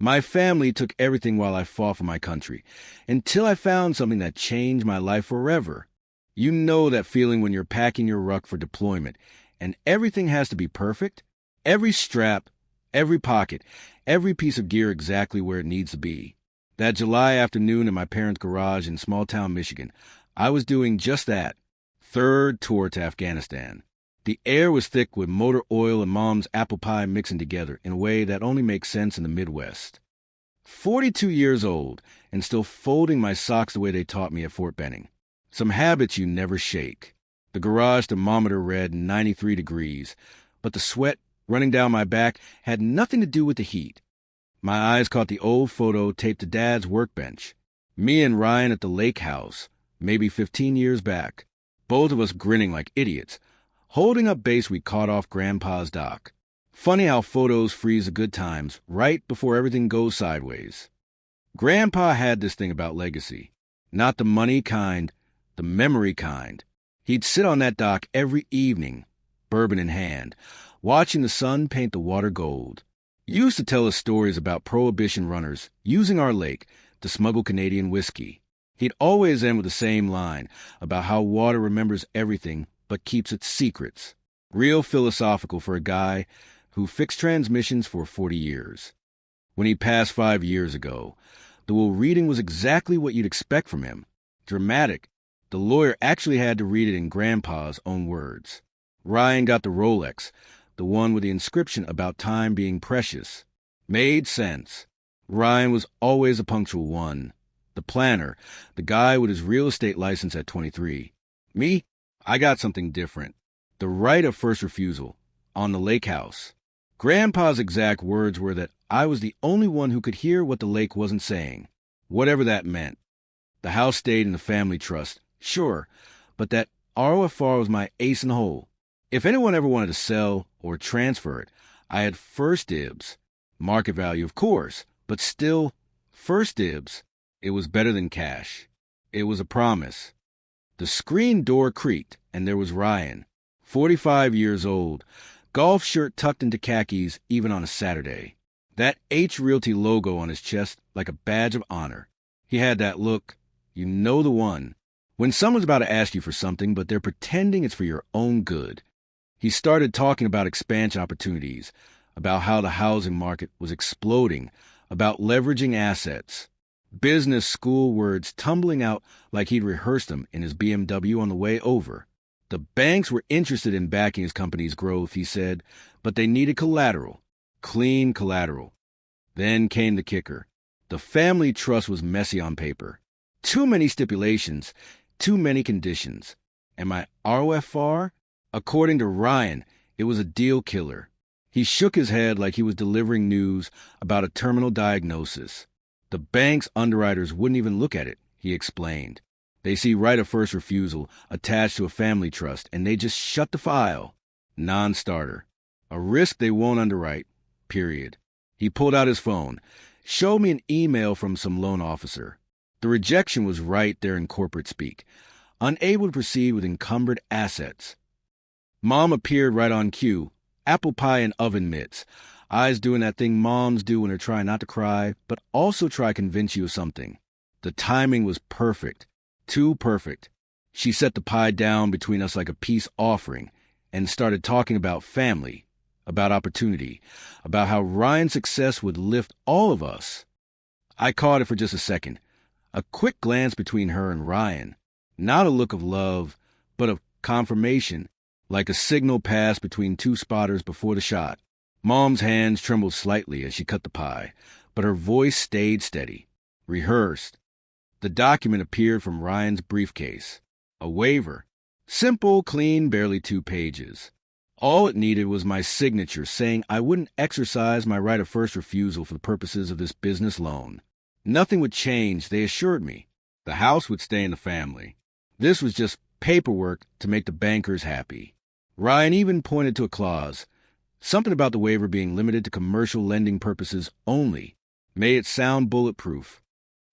My family took everything while I fought for my country, until I found something that changed my life forever. You know that feeling when you're packing your ruck for deployment, and everything has to be perfect? Every strap, every pocket, every piece of gear exactly where it needs to be. That July afternoon in my parents' garage in small-town Michigan, I was doing just that. Third tour to Afghanistan. The air was thick with motor oil and Mom's apple pie mixing together in a way that only makes sense in the Midwest. 42 years old, and still folding my socks the way they taught me at Fort Benning. Some habits you never shake. The garage thermometer read 93 degrees, but the sweat running down my back had nothing to do with the heat. My eyes caught the old photo taped to Dad's workbench. Me and Ryan at the lake house, maybe 15 years back. Both of us grinning like idiots, holding up base we caught off Grandpa's dock. Funny how photos freeze the good times right before everything goes sideways. Grandpa had this thing about legacy. Not the money kind, the memory kind. He'd sit on that dock every evening, bourbon in hand, watching the sun paint the water gold. He used to tell us stories about Prohibition runners using our lake to smuggle Canadian whiskey. He'd always end with the same line about how water remembers everything but keeps its secrets. Real philosophical for a guy who fixed transmissions for 40 years. When he passed 5 years ago, the will reading was exactly what you'd expect from him. Dramatic. The lawyer actually had to read it in Grandpa's own words. Ryan got the Rolex, the one with the inscription about time being precious. Made sense. Ryan was always a punctual one. The planner, the guy with his real estate license at 23. Me, I got something different. The right of first refusal, on the lake house. Grandpa's exact words were that I was the only one who could hear what the lake wasn't saying, whatever that meant. The house stayed in the family trust, sure, but that ROFR was my ace in the hole. If anyone ever wanted to sell or transfer it, I had first dibs. Market value, of course, but still, first dibs. It was better than cash. It was a promise. The screen door creaked, and there was Ryan, 45 years old, golf shirt tucked into khakis even on a Saturday. That H Realty logo on his chest like a badge of honor. He had that look, you know the one. When someone's about to ask you for something, but they're pretending it's for your own good. He started talking about expansion opportunities, about how the housing market was exploding, about leveraging assets. Business school words tumbling out like he'd rehearsed them in his BMW on the way over. The banks were interested in backing his company's growth, he said, but they needed collateral. Clean collateral. Then came the kicker. The family trust was messy on paper. Too many stipulations, too many conditions. And my ROFR? According to Ryan, it was a deal killer. He shook his head like he was delivering news about a terminal diagnosis. The bank's underwriters wouldn't even look at it, he explained. They see right of first refusal attached to a family trust, and they just shut the file. Non-starter. A risk they won't underwrite, period. He pulled out his phone, showed me an email from some loan officer. The rejection was right there in corporate speak. Unable to proceed with encumbered assets. Mom appeared right on cue, apple pie and oven mitts, eyes doing that thing moms do when they're trying not to cry, but also try to convince you of something. The timing was perfect. Too perfect. She set the pie down between us like a peace offering and started talking about family, about opportunity, about how Ryan's success would lift all of us. I caught it for just a second. A quick glance between her and Ryan. Not a look of love, but of confirmation, like a signal passed between two spotters before the shot. Mom's hands trembled slightly as she cut the pie, but her voice stayed steady, rehearsed. The document appeared from Ryan's briefcase. A waiver. Simple, clean, barely 2 pages. All it needed was my signature saying I wouldn't exercise my right of first refusal for the purposes of this business loan. Nothing would change, they assured me. The house would stay in the family. This was just paperwork to make the bankers happy. Ryan even pointed to a clause, something about the waiver being limited to commercial lending purposes only. Made it sound bulletproof.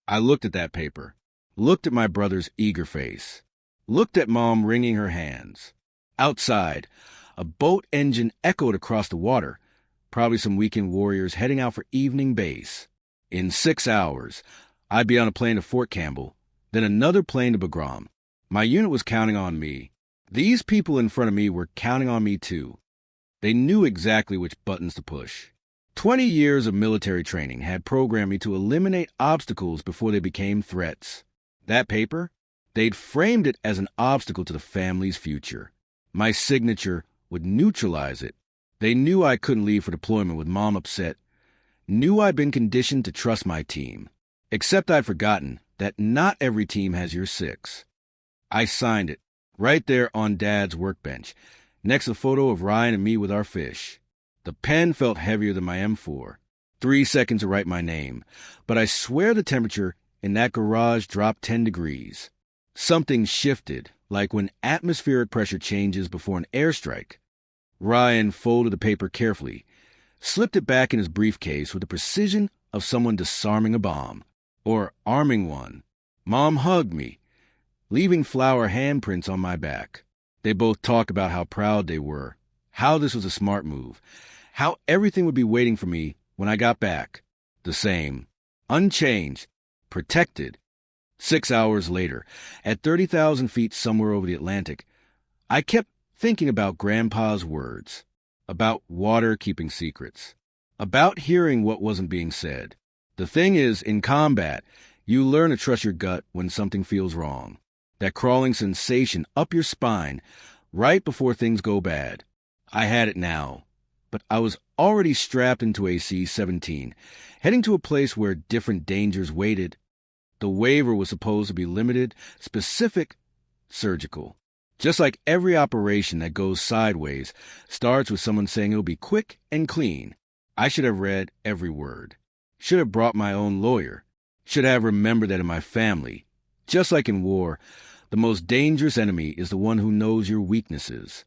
I looked at that paper, looked at my brother's eager face, looked at Mom wringing her hands. Outside, a boat engine echoed across the water, probably some weekend warriors heading out for evening base. In 6 hours, I'd be on a plane to Fort Campbell, then another plane to Bagram. My unit was counting on me. These people in front of me were counting on me too. They knew exactly which buttons to push. 20 years of military training had programmed me to eliminate obstacles before they became threats. That paper? They'd framed it as an obstacle to the family's future. My signature would neutralize it. They knew I couldn't leave for deployment with Mom upset. Knew I'd been conditioned to trust my team. Except I'd forgotten that not every team has your six. I signed it, right there on Dad's workbench, next to a photo of Ryan and me with our fish. The pen felt heavier than my M4. 3 seconds to write my name, but I swear the temperature in that garage dropped 10 degrees. Something shifted, like when atmospheric pressure changes before an airstrike. Ryan folded the paper carefully, slipped it back in his briefcase with the precision of someone disarming a bomb, or arming one. Mom hugged me, leaving flower handprints on my back. They both talked about how proud they were, how this was a smart move, how everything would be waiting for me when I got back. The same, unchanged, protected. 6 hours later, at 30,000 feet somewhere over the Atlantic, I kept thinking about Grandpa's words, about water keeping secrets, about hearing what wasn't being said. The thing is, in combat, you learn to trust your gut when something feels wrong. That crawling sensation up your spine right before things go bad. I had it now, but I was already strapped into a C-17, heading to a place where different dangers waited. The waiver was supposed to be limited, specific, surgical. Just like every operation that goes sideways starts with someone saying it'll be quick and clean. I should have read every word. Should have brought my own lawyer. Should have remembered that in my family, just like in war, the most dangerous enemy is the one who knows your weaknesses.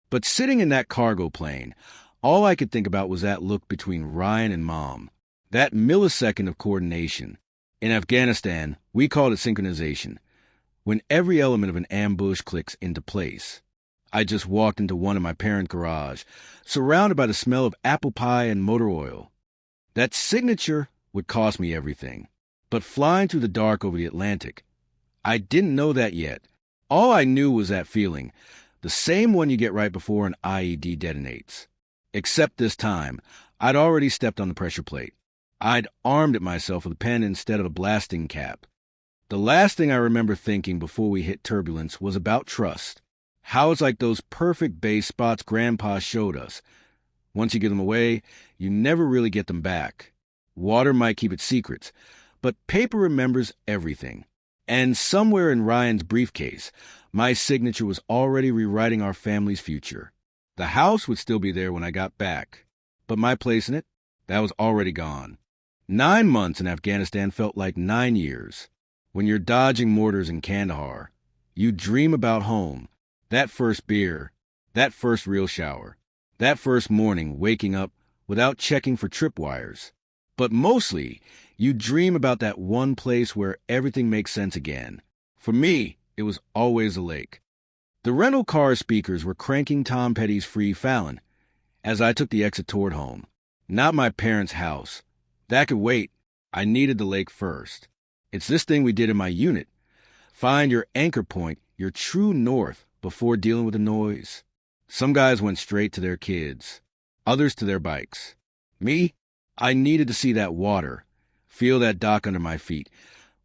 But sitting in that cargo plane, all I could think about was that look between Ryan and Mom. That millisecond of coordination. In Afghanistan, we called it synchronization, when every element of an ambush clicks into place. I just walked into one in my parents' garage, surrounded by the smell of apple pie and motor oil. That signature would cost me everything. But flying through the dark over the Atlantic, I didn't know that yet. All I knew was that feeling, the same one you get right before an IED detonates. Except this time, I'd already stepped on the pressure plate. I'd armed it myself with a pen instead of a blasting cap. The last thing I remember thinking before we hit turbulence was about trust. How it's like those perfect base spots Grandpa showed us. Once you give them away, you never really get them back. Water might keep its secrets, but paper remembers everything. And somewhere in Ryan's briefcase, my signature was already rewriting our family's future. The house would still be there when I got back, but my place in it, that was already gone. 9 months in Afghanistan felt like 9 years. When you're dodging mortars in Kandahar, you dream about home, that first beer, that first real shower, that first morning waking up without checking for tripwires. But mostly, you dream about that one place where everything makes sense again. For me, it was always a lake. The rental car speakers were cranking Tom Petty's Free Fallon as I took the exit toward home. Not my parents' house. That could wait. I needed the lake first. It's this thing we did in my unit. Find your anchor point, your true north, before dealing with the noise. Some guys went straight to their kids, others to their bikes. Me? I needed to see that water, feel that dock under my feet,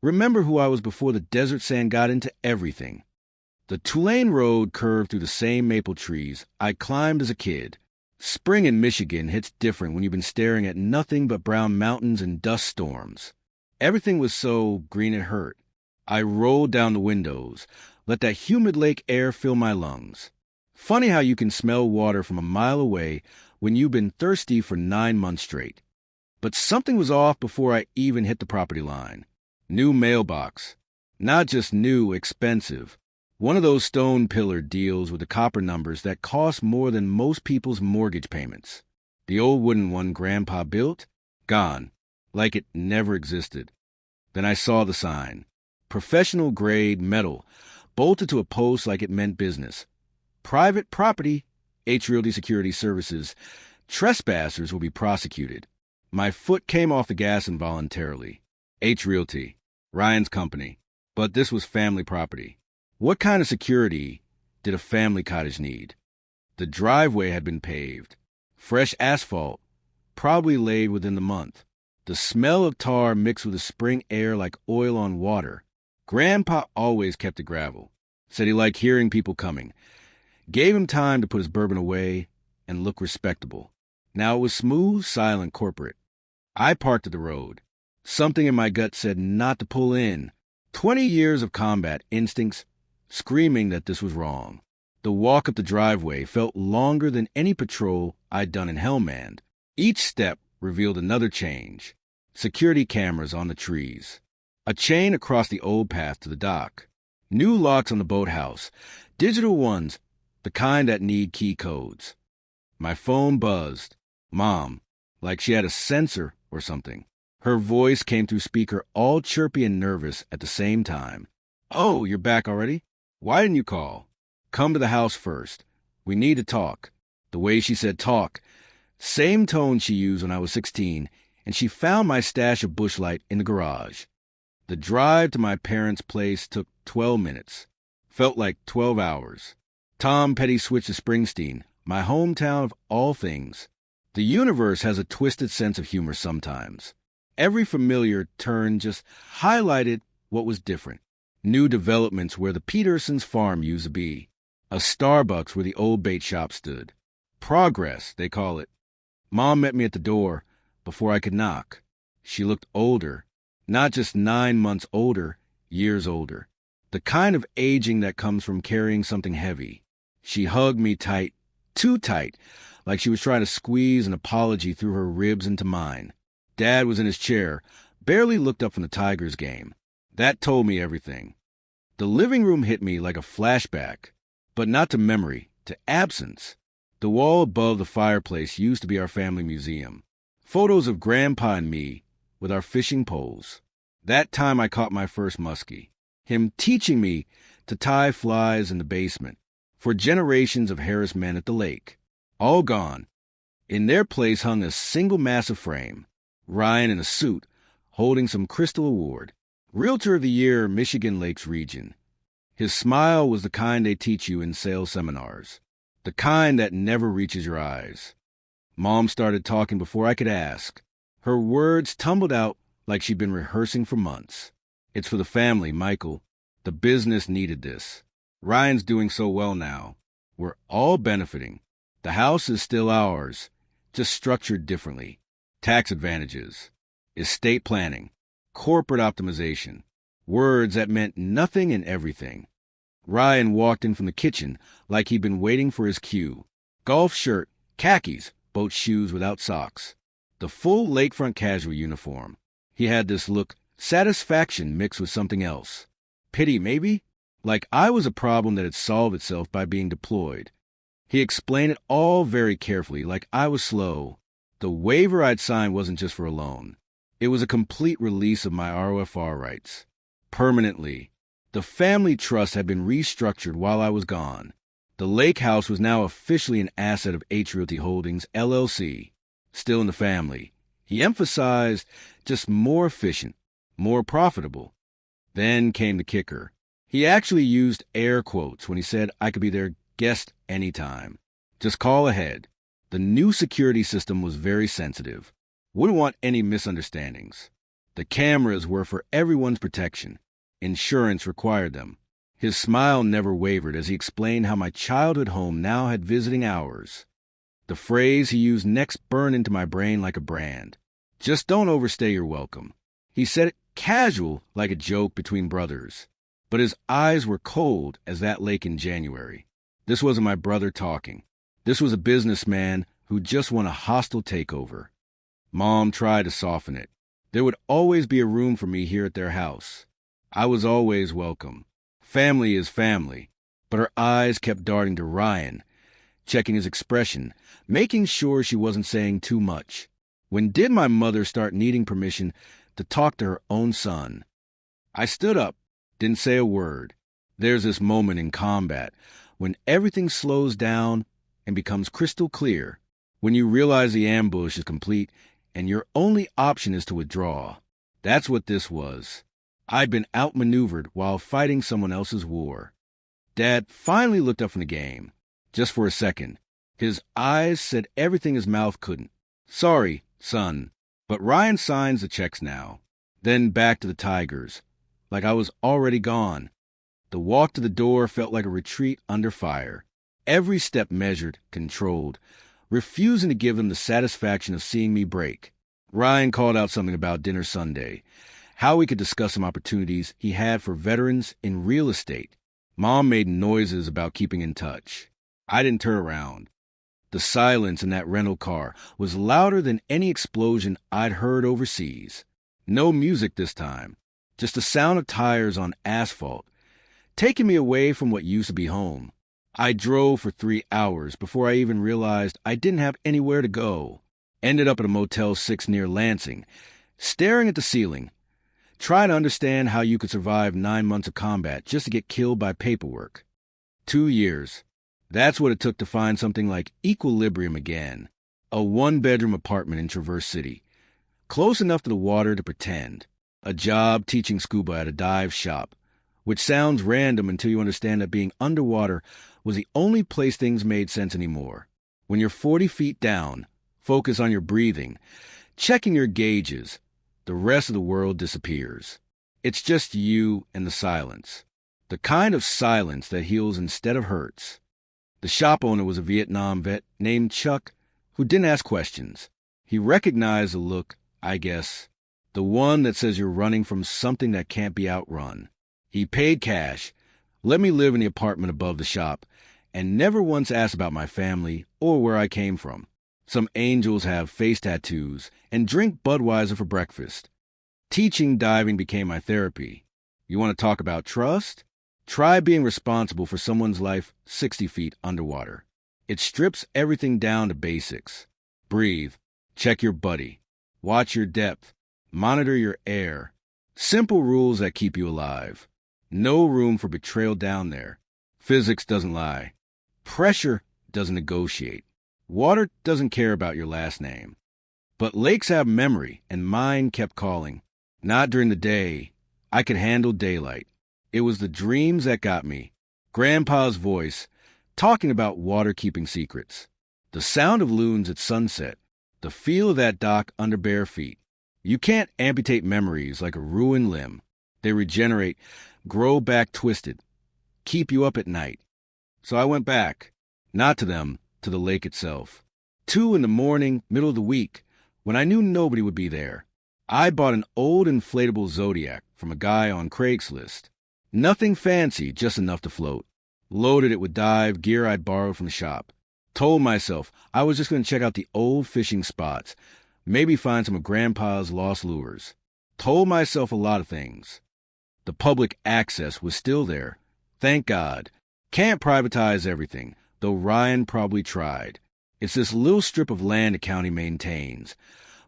remember who I was before the desert sand got into everything. The Tulane Road curved through the same maple trees I climbed as a kid. Spring in Michigan hits different when you've been staring at nothing but brown mountains and dust storms. Everything was so green it hurt. I rolled down the windows, let that humid lake air fill my lungs. Funny how you can smell water from a mile away when you've been thirsty for 9 months straight. But something was off before I even hit the property line. New mailbox. Not just new, expensive. One of those stone-pillared deals with the copper numbers that cost more than most people's mortgage payments. The old wooden one Grandpa built? Gone. Like it never existed. Then I saw the sign. Professional-grade metal, bolted to a post like it meant business. Private property, H Realty Security Services. Trespassers will be prosecuted. My foot came off the gas involuntarily. H Realty, Ryan's company. But this was family property. What kind of security did a family cottage need? The driveway had been paved. Fresh asphalt, probably laid within the month. The smell of tar mixed with the spring air like oil on water. Grandpa always kept the gravel. Said he liked hearing people coming. Gave him time to put his bourbon away and look respectable. Now it was smooth, silent, corporate. I parked at the road. Something in my gut said not to pull in. 20 years of combat instincts screaming that this was wrong. The walk up the driveway felt longer than any patrol I'd done in Hellman. Each step revealed another change. Security cameras on the trees. A chain across the old path to the dock. New locks on the boathouse. Digital ones, the kind that need key codes. My phone buzzed. Mom, like she had a sensor or something. Her voice came through speaker all chirpy and nervous at the same time. Oh, you're back already? Why didn't you call? Come to the house first. We need to talk. The way she said talk. Same tone she used when I was 16, and she found my stash of Busch Light in the garage. The drive to my parents' place took 12 minutes. Felt like 12 hours. Tom Petty switched to Springsteen, my hometown of all things. The universe has a twisted sense of humor sometimes. Every familiar turn just highlighted what was different. New developments where the Petersons' farm used to be. A Starbucks where the old bait shop stood. Progress, they call it. Mom met me at the door before I could knock. She looked older. Not just 9 months older, years older. The kind of aging that comes from carrying something heavy. She hugged me tight, too tight, like she was trying to squeeze an apology through her ribs into mine. Dad was in his chair, barely looked up from the Tigers game. That told me everything. The living room hit me like a flashback, but not to memory, to absence. The wall above the fireplace used to be our family museum. Photos of Grandpa and me with our fishing poles. That time I caught my first muskie. Him teaching me to tie flies in the basement. For generations of Harris men at the lake. All gone. In their place hung a single massive frame. Ryan in a suit, holding some crystal award. Realtor of the Year, Michigan Lakes region. His smile was the kind they teach you in sales seminars. The kind that never reaches your eyes. Mom started talking before I could ask. Her words tumbled out like she'd been rehearsing for months. It's for the family, Michael. The business needed this. Ryan's doing so well now. We're all benefiting. The house is still ours, just structured differently. Tax advantages, estate planning, corporate optimization, words that meant nothing and everything. Ryan walked in from the kitchen like he'd been waiting for his cue. Golf shirt, khakis, boat shoes without socks. The full lakefront casual uniform. He had this look, satisfaction mixed with something else. Pity, maybe? Like I was a problem that had solved itself by being deployed. He explained it all very carefully, like I was slow. The waiver I'd signed wasn't just for a loan. It was a complete release of my ROFR rights. Permanently. The family trust had been restructured while I was gone. The lake house was now officially an asset of H Realty Holdings, LLC. Still in the family. He emphasized just more efficient, more profitable. Then came the kicker. He actually used air quotes when he said I could be their guest anytime. Just call ahead. The new security system was very sensitive. Wouldn't want any misunderstandings. The cameras were for everyone's protection. Insurance required them. His smile never wavered as he explained how my childhood home now had visiting hours. The phrase he used next burned into my brain like a brand. Just don't overstay your welcome. He said it casual, like a joke between brothers. But his eyes were cold as that lake in January. This wasn't my brother talking. This was a businessman who just won a hostile takeover. Mom tried to soften it. There would always be a room for me here at their house. I was always welcome. Family is family. But her eyes kept darting to Ryan, checking his expression, making sure she wasn't saying too much. When did my mother start needing permission to talk to her own son? I stood up, didn't say a word. There's this moment in combat when everything slows down and becomes crystal clear, when you realize the ambush is complete and your only option is to withdraw. That's what this was. I'd been outmaneuvered while fighting someone else's war. Dad finally looked up from the game, just for a second. His eyes said everything his mouth couldn't. Sorry, son, but Ryan signs the checks now. Then back to the Tigers, like I was already gone. The walk to the door felt like a retreat under fire. Every step measured, controlled, refusing to give them the satisfaction of seeing me break. Ryan called out something about dinner Sunday, how we could discuss some opportunities he had for veterans in real estate. Mom made noises about keeping in touch. I didn't turn around. The silence in that rental car was louder than any explosion I'd heard overseas. No music this time, just the sound of tires on asphalt, taking me away from what used to be home. I drove for 3 hours before I even realized I didn't have anywhere to go. Ended up at a Motel 6 near Lansing, staring at the ceiling, trying to understand how you could survive 9 months of combat just to get killed by paperwork. 2 years. That's what it took to find something like equilibrium again. A 1-bedroom apartment in Traverse City, close enough to the water to pretend. A job teaching scuba at a dive shop, which sounds random until you understand that being underwater was the only place things made sense anymore. When you're 40 feet down, focus on your breathing, checking your gauges, the rest of the world disappears. It's just you and the silence. The kind of silence that heals instead of hurts. The shop owner was a Vietnam vet named Chuck who didn't ask questions. He recognized the look, I guess, the one that says you're running from something that can't be outrun. He paid cash, let me live in the apartment above the shop, and never once asked about my family or where I came from. Some angels have face tattoos and drink Budweiser for breakfast. Teaching diving became my therapy. You want to talk about trust? Try being responsible for someone's life 60 feet underwater. It strips everything down to basics. Breathe. Check your buddy. Watch your depth. Monitor your air. Simple rules that keep you alive. No room for betrayal down there. Physics doesn't lie. Pressure doesn't negotiate. Water doesn't care about your last name. But lakes have memory, and mine kept calling. Not during the day. I could handle daylight. It was the dreams that got me. Grandpa's voice, talking about water keeping secrets. The sound of loons at sunset. The feel of that dock under bare feet. You can't amputate memories like a ruined limb. They regenerate, grow back twisted, keep you up at night. So I went back. Not to them, to the lake itself. 2 a.m, middle of the week, when I knew nobody would be there. I bought an old inflatable Zodiac from a guy on Craigslist. Nothing fancy, just enough to float. Loaded it with dive gear I'd borrowed from the shop. Told myself I was just going to check out the old fishing spots, maybe find some of Grandpa's lost lures. Told myself a lot of things. The public access was still there. Thank God. Can't privatize everything, though Ryan probably tried. It's this little strip of land the county maintains.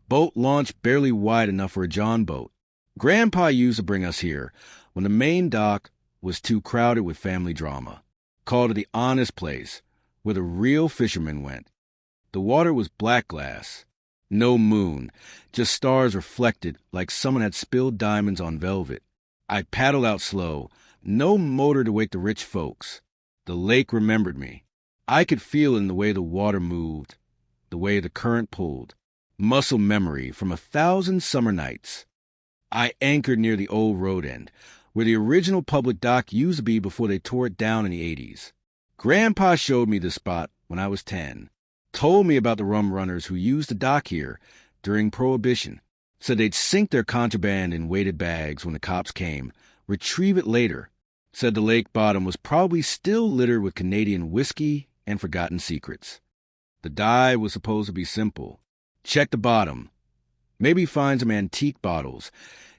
Boat launch barely wide enough for a John boat. Grandpa used to bring us here when the main dock was too crowded with family drama. Called it the honest place, where the real fishermen went. The water was black glass. No moon, just stars reflected like someone had spilled diamonds on velvet. I paddled out slow, no motor to wake the rich folks. The lake remembered me. I could feel it in the way the water moved, the way the current pulled. Muscle memory from 1,000 summer nights. I anchored near the old road end, where the original public dock used to be before they tore it down in the 80s. Grandpa showed me this spot when I was 10. Told me about the rum runners who used the dock here during Prohibition. Said they'd sink their contraband in weighted bags when the cops came, retrieve it later. Said the lake bottom was probably still littered with Canadian whiskey and forgotten secrets. The dive was supposed to be simple. Check the bottom. Maybe find some antique bottles.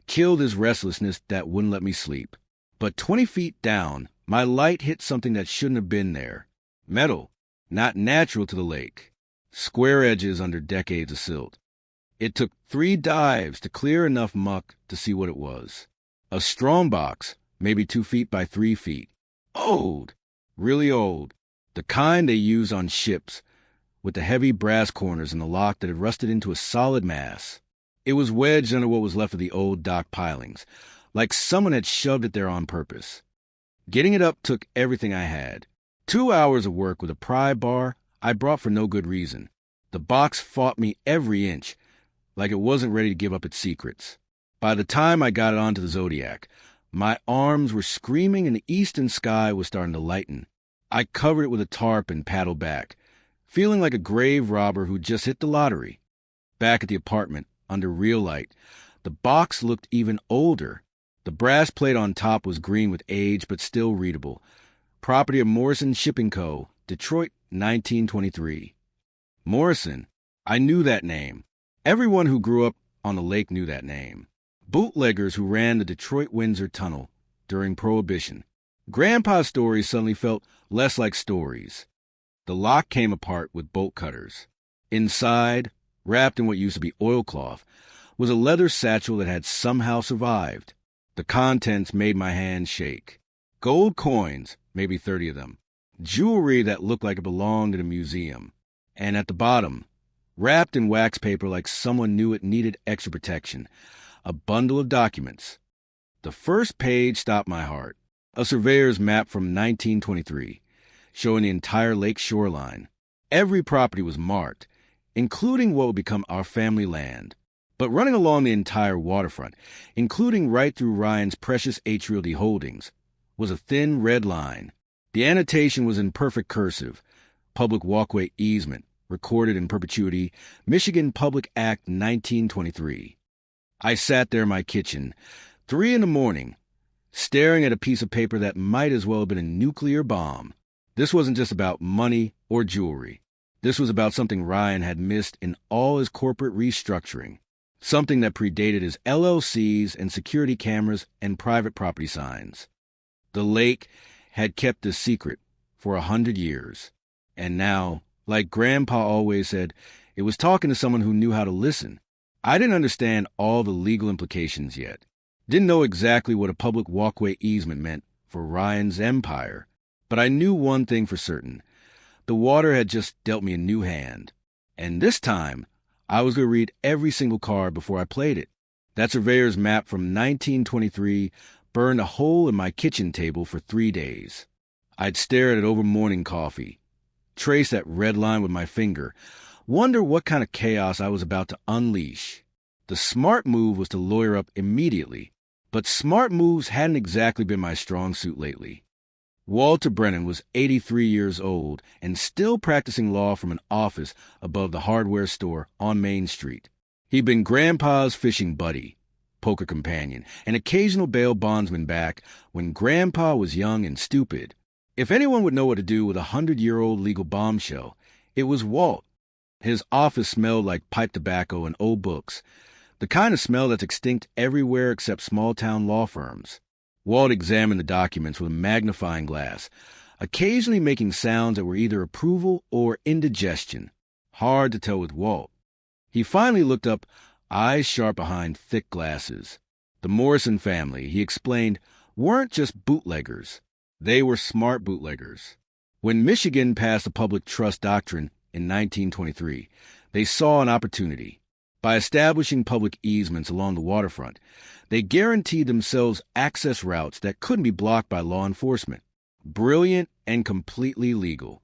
Killed his restlessness that wouldn't let me sleep. But 20 feet down, my light hit something that shouldn't have been there. Metal, not natural to the lake. Square edges under decades of silt. It took 3 dives to clear enough muck to see what it was. A strong box, maybe 2 feet by 3 feet. Old, really old. The kind they use on ships, with the heavy brass corners and the lock that had rusted into a solid mass. It was wedged under what was left of the old dock pilings, like someone had shoved it there on purpose. Getting it up took everything I had. 2 hours of work with a pry bar I brought for no good reason. The box fought me every inch, like it wasn't ready to give up its secrets. By the time I got it onto the Zodiac, my arms were screaming and the eastern sky was starting to lighten. I covered it with a tarp and paddled back, feeling like a grave robber who just hit the lottery. Back at the apartment, under real light, the box looked even older. The brass plate on top was green with age, but still readable. Property of Morrison Shipping Co., Detroit, 1923. Morrison. I knew that name. Everyone who grew up on the lake knew that name. Bootleggers who ran the Detroit-Windsor Tunnel during Prohibition. Grandpa's stories suddenly felt less like stories. The lock came apart with bolt cutters. Inside, wrapped in what used to be oilcloth, was a leather satchel that had somehow survived. The contents made my hands shake. Gold coins, maybe 30 of them. Jewelry that looked like it belonged in a museum. And at the bottom, wrapped in wax paper like someone knew it needed extra protection, a bundle of documents. The first page stopped my heart. A surveyor's map from 1923, showing the entire lake shoreline. Every property was marked, including what would become our family land. But running along the entire waterfront, including right through Ryan's precious H. Realty holdings, was a thin red line. The annotation was in perfect cursive. Public walkway easement, recorded in perpetuity, Michigan Public Act 1923. I sat there in my kitchen, 3 a.m, staring at a piece of paper that might as well have been a nuclear bomb. This wasn't just about money or jewelry. This was about something Ryan had missed in all his corporate restructuring, something that predated his LLCs and security cameras and private property signs. The lake had kept this secret for 100 years. And now, like Grandpa always said, it was talking to someone who knew how to listen. I didn't understand all the legal implications yet. Didn't know exactly what a public walkway easement meant for Ryan's empire. But I knew one thing for certain. The water had just dealt me a new hand. And this time, I was going to read every single card before I played it. That surveyor's map from 1923 burned a hole in my kitchen table for 3 days. I'd stare at it over morning coffee, trace that red line with my finger, wonder what kind of chaos I was about to unleash. The smart move was to lawyer up immediately, but smart moves hadn't exactly been my strong suit lately. Walter Brennan was 83 years old and still practicing law from an office above the hardware store on Main Street. He'd been Grandpa's fishing buddy, poker companion, and occasional bail bondsman back when Grandpa was young and stupid. If anyone would know what to do with a 100-year-old legal bombshell, it was Walt. His office smelled like pipe tobacco and old books, the kind of smell that's extinct everywhere except small-town law firms. Walt examined the documents with a magnifying glass, occasionally making sounds that were either approval or indigestion. Hard to tell with Walt. He finally looked up, eyes sharp behind thick glasses. The Morrison family, he explained, weren't just bootleggers. They were smart bootleggers. When Michigan passed the public trust doctrine in 1923, they saw an opportunity. By establishing public easements along the waterfront, they guaranteed themselves access routes that couldn't be blocked by law enforcement. Brilliant and completely legal.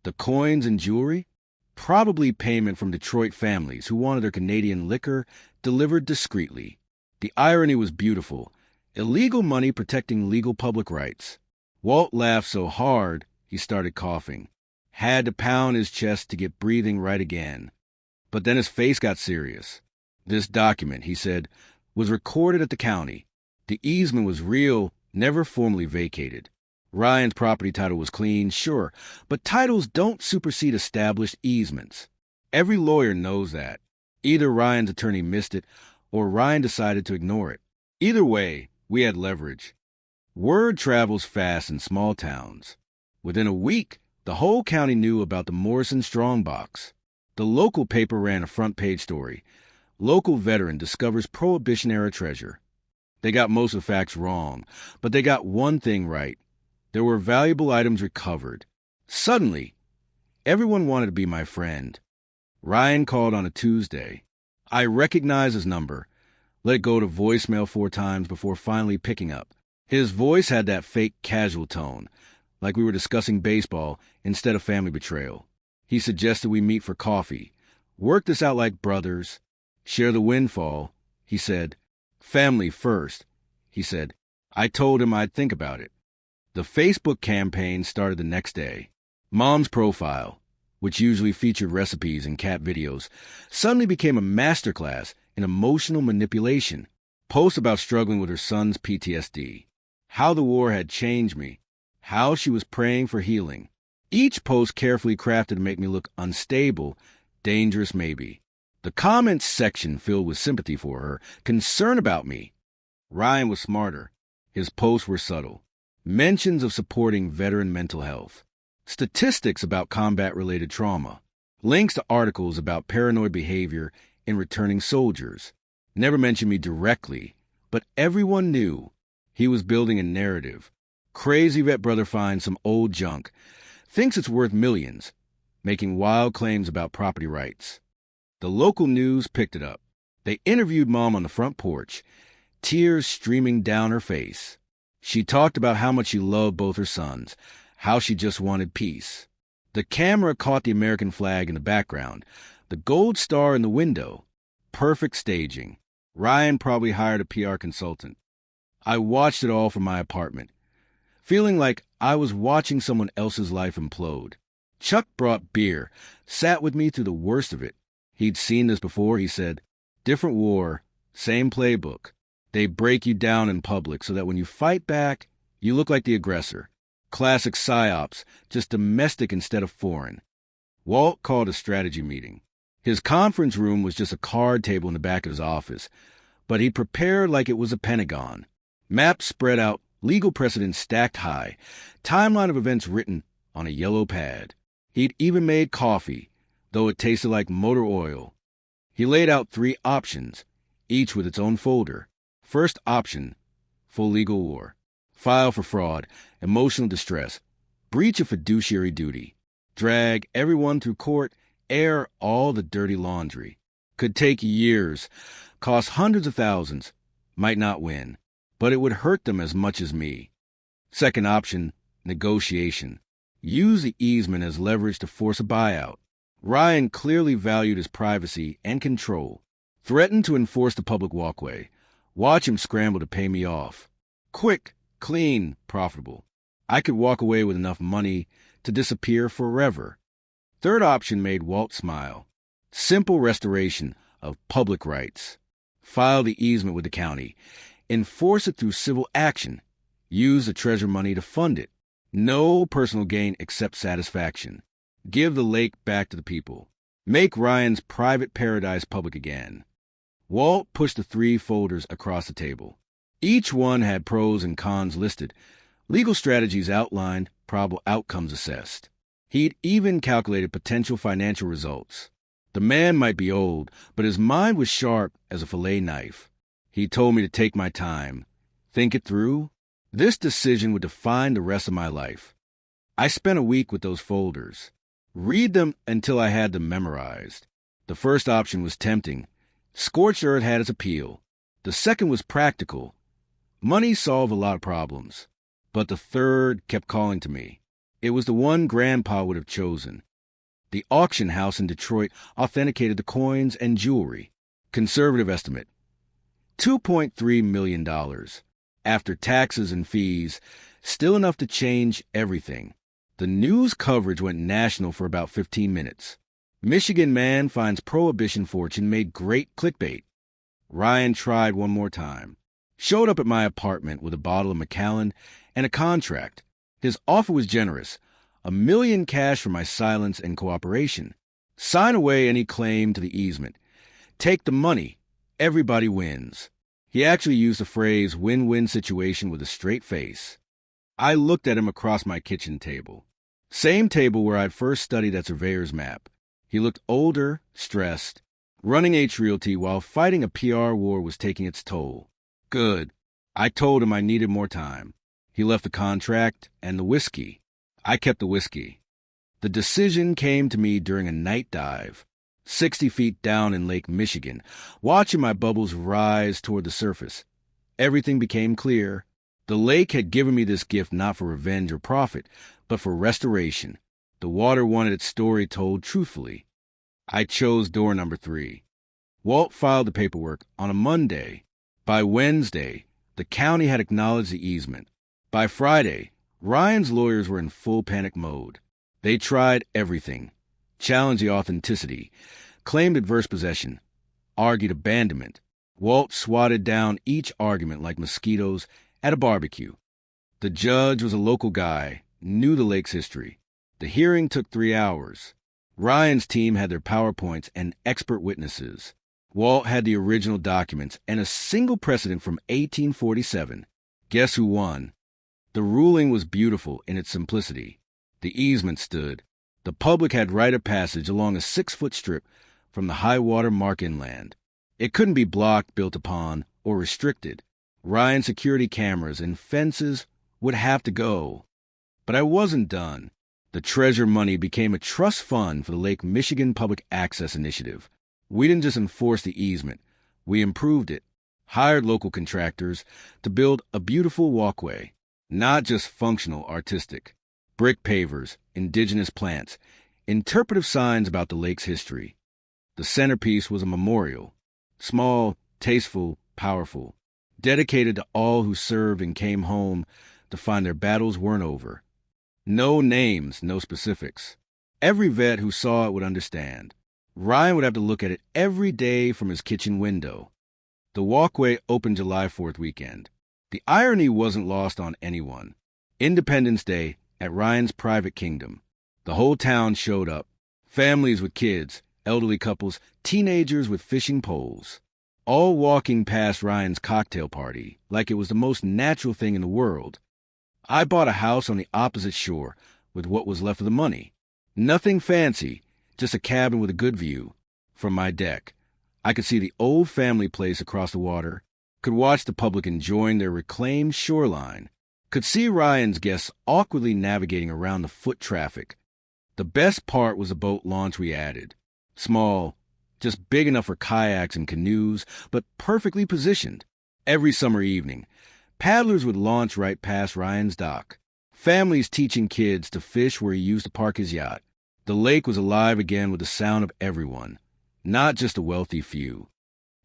The coins and jewelry? Probably payment from Detroit families who wanted their Canadian liquor delivered discreetly. The irony was beautiful. Illegal money protecting legal public rights. Walt laughed so hard he started coughing. Had to pound his chest to get breathing right again. But then his face got serious. This document, he said, was recorded at the county. The easement was real, never formally vacated. Ryan's property title was clean, sure, but titles don't supersede established easements. Every lawyer knows that. Either Ryan's attorney missed it, or Ryan decided to ignore it. Either way, we had leverage. Word travels fast in small towns. Within a week, the whole county knew about the Morrison strongbox. The local paper ran a front-page story. Local veteran discovers Prohibition-era treasure. They got most of the facts wrong, but they got one thing right. There were valuable items recovered. Suddenly, Everyone wanted to be my friend. Ryan called on a Tuesday. I recognized his number, let it go to voicemail 4 times before finally picking up. His voice had that fake casual tone, like we were discussing baseball instead of family betrayal. He suggested we meet for coffee, work this out like brothers, share the windfall. He said, family first. He said, I told him I'd think about it. The Facebook campaign started the next day. Mom's profile, which usually featured recipes and cat videos, suddenly became a masterclass in emotional manipulation. Posts about struggling with her son's PTSD, how the war had changed me, how she was praying for healing. Each post carefully crafted to make me look unstable, dangerous maybe. The comments section filled with sympathy for her, concern about me. Ryan was smarter. His posts were subtle. Mentions of supporting veteran mental health. Statistics about combat-related trauma. Links to articles about paranoid behavior in returning soldiers. Never mentioned me directly, but everyone knew he was building a narrative. Crazy vet brother finds some old junk, thinks it's worth millions, making wild claims about property rights. The local news picked it up. They interviewed Mom on the front porch, tears streaming down her face. She talked about how much she loved both her sons, how she just wanted peace. The camera caught the American flag in the background, the gold star in the window. Perfect staging. Ryan probably hired a PR consultant. I watched it all from my apartment, feeling like I was watching someone else's life implode. Chuck brought beer, sat with me through the worst of it. He'd seen this before, he said. Different war, same playbook. They break you down in public so that when you fight back, you look like the aggressor. Classic psyops, just domestic instead of foreign. Walt called a strategy meeting. His conference room was just a card table in the back of his office, but he prepared like it was a Pentagon. Maps spread out, legal precedents stacked high, timeline of events written on a yellow pad. He'd even made coffee, though it tasted like motor oil. He laid out 3 options, each with its own folder. First option, full legal war. File for fraud, emotional distress, breach of fiduciary duty. Drag everyone through court, air all the dirty laundry. Could take years, cost hundreds of thousands, might not win, but it would hurt them as much as me. Second option, negotiation. Use the easement as leverage to force a buyout. Ryan clearly valued his privacy and control. Threatened to enforce the public walkway. Watch him scramble to pay me off. Quick, clean, profitable. I could walk away with enough money to disappear forever. Third option made Walt smile. Simple restoration of public rights. File the easement with the county. Enforce it through civil action. Use the treasure money to fund it. No personal gain except satisfaction. Give the lake back to the people. Make Ryan's private paradise public again. Walt pushed the 3 folders across the table. Each one had pros and cons listed, legal strategies outlined, probable outcomes assessed. He'd even calculated potential financial results. The man might be old, but his mind was sharp as a fillet knife. He told me to take my time, think it through. This decision would define the rest of my life. I spent a week with those folders. Read them until I had them memorized. The first option was tempting. Scorched earth had its appeal. The second was practical. Money solved a lot of problems. But the third kept calling to me. It was the one Grandpa would have chosen. The auction house in Detroit authenticated the coins and jewelry. Conservative estimate, $2.3 million. After taxes and fees, still enough to change everything. The news coverage went national for about 15 minutes. Michigan man finds Prohibition fortune made great clickbait. Ryan tried one more time. Showed up at my apartment with a bottle of Macallan and a contract. His offer was generous. $1 million cash for my silence and cooperation. Sign away any claim to the easement. Take the money. Everybody wins. He actually used the phrase win-win situation with a straight face. I looked at him across my kitchen table. Same table where I'd first studied that surveyor's map. He looked older, stressed. Running H Realty while fighting a PR war was taking its toll. Good. I told him I needed more time. He left the contract and the whiskey. I kept the whiskey. The decision came to me during a night dive, 60 feet down in Lake Michigan, watching my bubbles rise toward the surface. Everything became clear. The lake had given me this gift not for revenge or profit, but for restoration. The water wanted its story told truthfully. I chose door number 3. Walt filed the paperwork on a Monday. By Wednesday, the county had acknowledged the easement. By Friday, Ryan's lawyers were in full panic mode. They tried everything, challenged the authenticity, claimed adverse possession, argued abandonment. Walt swatted down each argument like mosquitoes at a barbecue. The judge was a local guy, knew the lake's history. The hearing took 3 hours. Ryan's team had their PowerPoints and expert witnesses. Walt had the original documents and a single precedent from 1847. Guess who won? The ruling was beautiful in its simplicity. The easement stood. The public had right of passage along a 6-foot strip from the high water mark inland. It couldn't be blocked, built upon, or restricted. Ryan security cameras and fences would have to go. But I wasn't done. The treasure money became a trust fund for the Lake Michigan Public Access Initiative. We didn't just enforce the easement. We improved it, hired local contractors to build a beautiful walkway, not just functional, artistic. Brick pavers, indigenous plants, interpretive signs about the lake's history. The centerpiece was a memorial, small, tasteful, powerful, dedicated to all who served and came home to find their battles weren't over. No names, no specifics. Every vet who saw it would understand. Ryan would have to look at it every day from his kitchen window. The walkway opened July 4th weekend. The irony wasn't lost on anyone. Independence Day at Ryan's private kingdom. The whole town showed up. Families with kids, elderly couples, teenagers with fishing poles. All walking past Ryan's cocktail party like it was the most natural thing in the world. I bought a house on the opposite shore with what was left of the money. Nothing fancy, just a cabin with a good view. From my deck, I could see the old family place across the water, could watch the public enjoying their reclaimed shoreline, could see Ryan's guests awkwardly navigating around the foot traffic. The best part was the boat launch we added. Small, just big enough for kayaks and canoes, but perfectly positioned. Every summer evening, paddlers would launch right past Ryan's dock. Families teaching kids to fish where he used to park his yacht. The lake was alive again with the sound of everyone, not just a wealthy few.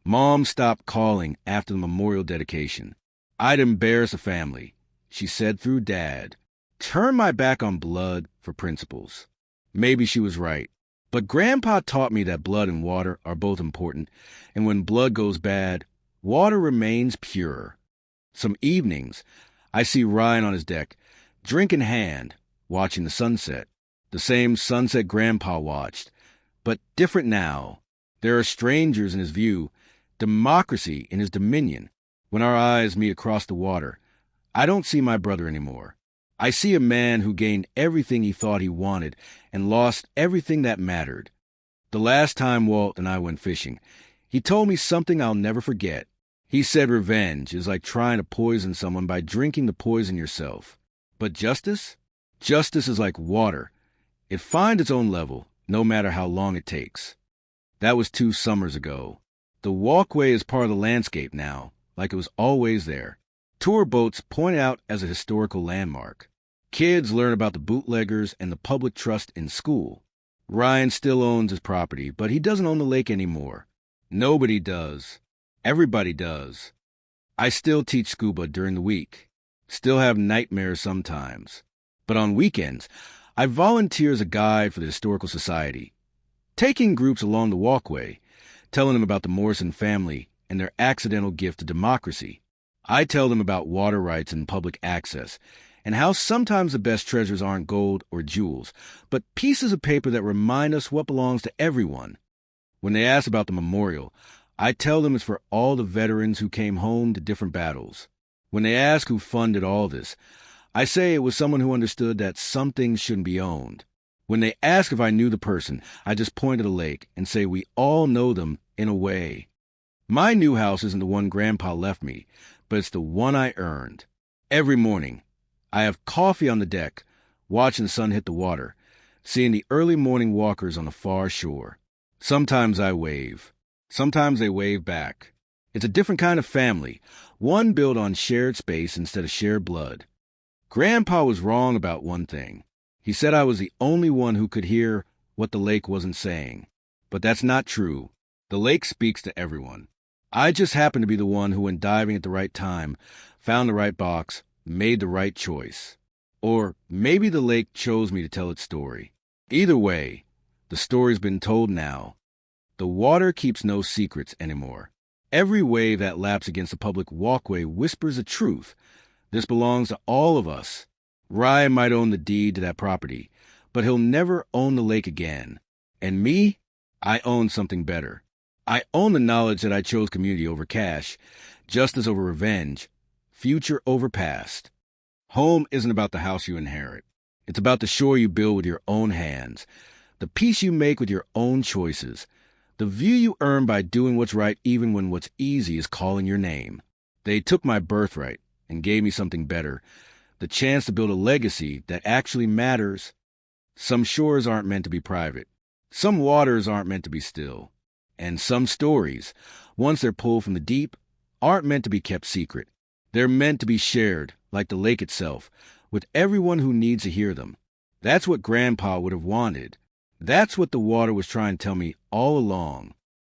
Mom stopped calling after the memorial dedication. I'd embarrass a family, she said through Dad. Turn my back on blood for principles. Maybe she was right. But Grandpa taught me that blood and water are both important, and when blood goes bad, water remains pure. Some evenings, I see Ryan on his deck, drink in hand, watching the sunset. The same sunset Grandpa watched, but different now. There are strangers in his view, democracy in his dominion. When our eyes meet across the water, I don't see my brother anymore. I see a man who gained everything he thought he wanted and lost everything that mattered. The last time Walt and I went fishing, he told me something I'll never forget. He said revenge is like trying to poison someone by drinking the poison yourself. But justice? Justice is like water. It finds its own level, no matter how long it takes. That was 2 summers ago. The walkway is part of the landscape now, like it was always there. Tour boats point out as a historical landmark. Kids learn about the bootleggers and the public trust in school. Ryan still owns his property, but he doesn't own the lake anymore. Nobody does. Everybody does. I still teach scuba during the week. Still have nightmares sometimes. But on weekends, I volunteer as a guide for the Historical Society, taking groups along the walkway, telling them about the Morrison family and their accidental gift to democracy. I tell them about water rights and public access, and how sometimes the best treasures aren't gold or jewels, but pieces of paper that remind us what belongs to everyone. When they ask about the memorial, I tell them it's for all the veterans who came home to different battles. When they ask who funded all this, I say it was someone who understood that some things shouldn't be owned. When they ask if I knew the person, I just point to the lake and say we all know them in a way. My new house isn't the one Grandpa left me, but it's the one I earned. Every morning, I have coffee on the deck, watching the sun hit the water, seeing the early morning walkers on the far shore. Sometimes I wave. Sometimes they wave back. It's a different kind of family, one built on shared space instead of shared blood. Grandpa was wrong about one thing. He said I was the only one who could hear what the lake wasn't saying. But that's not true. The lake speaks to everyone. I just happened to be the one who went diving at the right time, found the right box, made the right choice. Or maybe the lake chose me to tell its story. Either way, the story's been told now. The water keeps no secrets anymore. Every wave that laps against a public walkway whispers a truth. This belongs to all of us. Ryan might own the deed to that property, but he'll never own the lake again. And me? I own something better. I own the knowledge that I chose community over cash, justice over revenge, future over past. Home isn't about the house you inherit. It's about the shore you build with your own hands, the peace you make with your own choices, the view you earn by doing what's right even when what's easy is calling your name. They took my birthright and gave me something better, the chance to build a legacy that actually matters. Some shores aren't meant to be private. Some waters aren't meant to be still. And some stories, once they're pulled from the deep, aren't meant to be kept secret. They're meant to be shared, like the lake itself, with everyone who needs to hear them. That's what Grandpa would have wanted. That's what the water was trying to tell me all along.